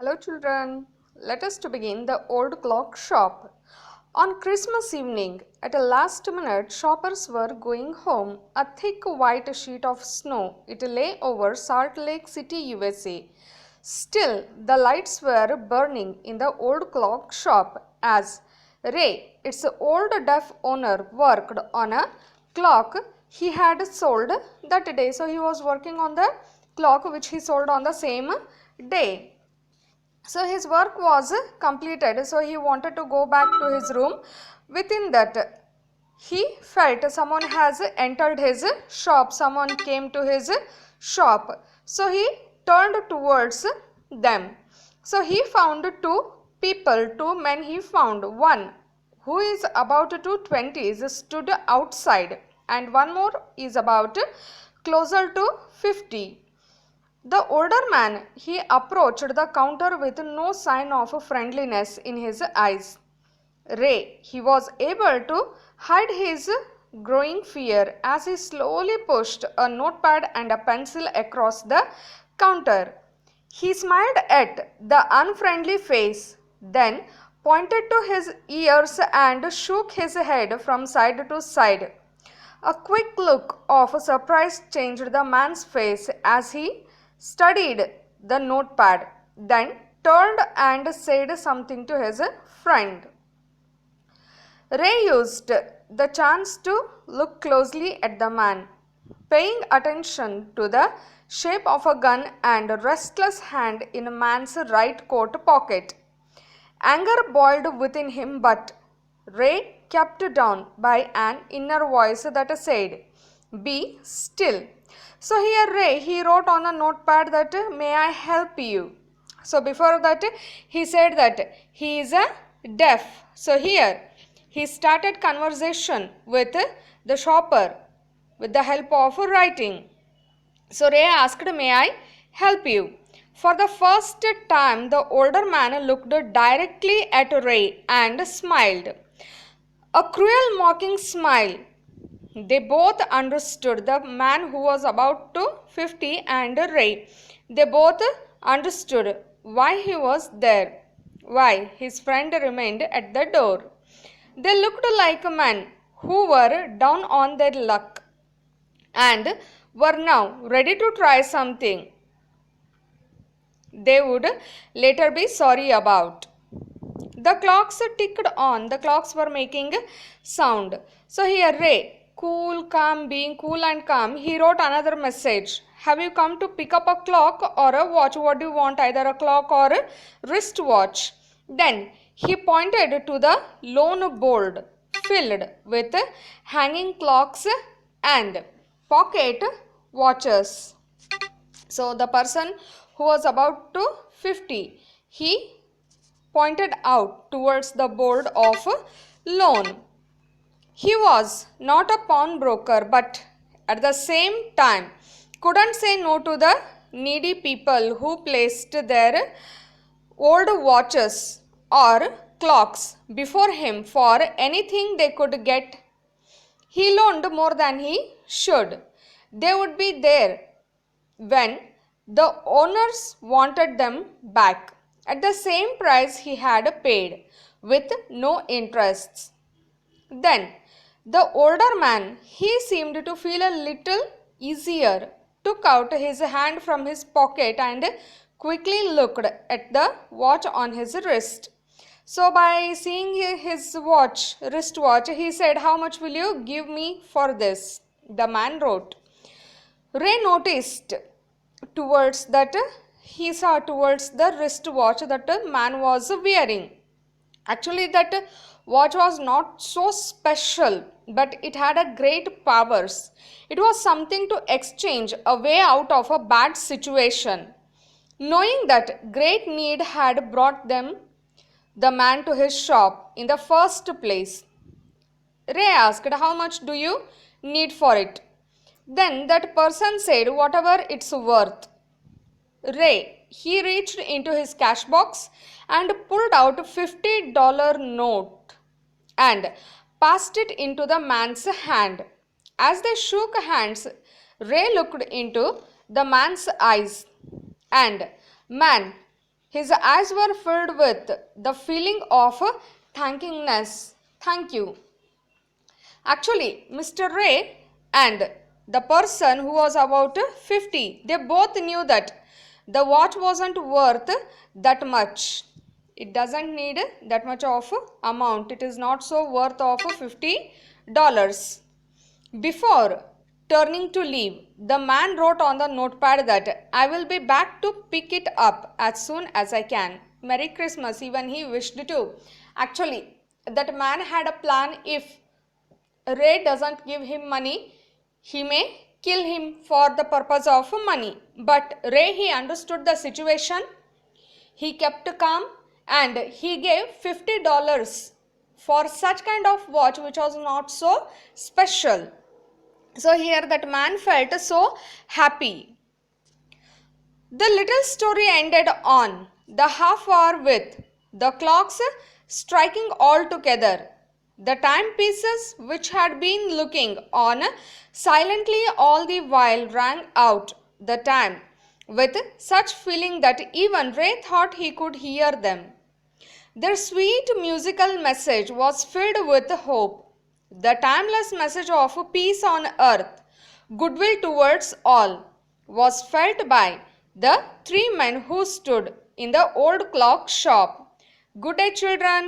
Hello children, let us to begin the old clock shop. On Christmas evening, at a last minute, shoppers were going home. A thick white sheet of snow, it lay over Salt Lake City, USA. Still, the lights were burning in the old clock shop as Ray, its old deaf owner, worked on a clock he had sold that day. So he was working on the clock which he sold on the same day. So his work was completed, so he wanted to go back to his room. Within that, he felt someone has entered his shop, someone came to his shop. So he turned towards them. So he found two people, two men he found. One who is about to 20s stood outside and one more is about closer to 50. The older man, he approached the counter with no sign of friendliness in his eyes. Ray, he was able to hide his growing fear as he slowly pushed a notepad and a pencil across the counter. He smiled at the unfriendly face, then pointed to his ears and shook his head from side to side. A quick look of surprise changed the man's face as he studied the notepad, then turned and said something to his friend. Ray used the chance to look closely at the man, paying attention to the shape of a gun and a restless hand in a man's right coat pocket. Anger boiled within him, but Ray kept down by an inner voice that said, "Be still." So here Ray, he wrote on a notepad that, "May I help you?" So before that, he said that he is a deaf. So here, he started conversation with the shopper with the help of writing. So Ray asked, "May I help you?" For the first time, the older man looked directly at Ray and smiled. A cruel, mocking smile. They both understood, the man who was about to 50 and Ray. They both understood why he was there, why his friend remained at the door. They looked like men who were down on their luck and were now ready to try something they would later be sorry about. The clocks ticked on. The clocks were making sound. So here Ray, cool, calm, being cool and calm, he wrote another message. Have you come to pick up a clock or a watch? What do you want? Either a clock or a wristwatch. Then he pointed to the lone board filled with hanging clocks and pocket watches. So the person who was about to 50, he pointed out towards the board of loan. He was not a pawnbroker, but at the same time couldn't say no to the needy people who placed their old watches or clocks before him for anything they could get. He loaned more than he should. They would be there when the owners wanted them back at the same price he had paid with no interests. Then the older man, he seemed to feel a little easier, took out his hand from his pocket and quickly looked at the watch on his wrist. So by seeing his wristwatch, he said, "How much will you give me for this?" The man wrote. Ray noticed towards that he saw towards the wristwatch that the man was wearing. Actually, that watch was not so special, but it had a great powers. It was something to exchange a way out of a bad situation. Knowing that great need had brought the man to his shop in the first place, Ray asked, "How much do you need for it?" Then that person said, "Whatever it's worth." Ray, he reached into his cash box and pulled out a $50 note and passed it into the man's hand. As they shook hands, Ray looked into the man's eyes and, "Man," His eyes were filled with the feeling of thankingness. Thank you. Actually, Mr. Ray and the person who was about 50, they both knew that the watch wasn't worth that much. It doesn't need that much of amount. It is not so worth of $50. Before turning to leave, the man wrote on the notepad that I will be back to pick it up as soon as I can. Merry Christmas, even he wished to. Actually, that man had a plan. If Ray doesn't give him money, he may kill him for the purpose of money. But Ray, he understood the situation. He kept calm and he gave $50 for such kind of watch which was not so special. So here that man felt so happy. The little story ended on the half hour with the clocks striking all together. The timepieces, which had been looking on silently all the while, rang out the time with such feeling that even Ray thought he could hear them. Their sweet musical message was filled with hope. The timeless message of peace on earth, goodwill towards all, was felt by the three men who stood in the old clock shop. Good day, children.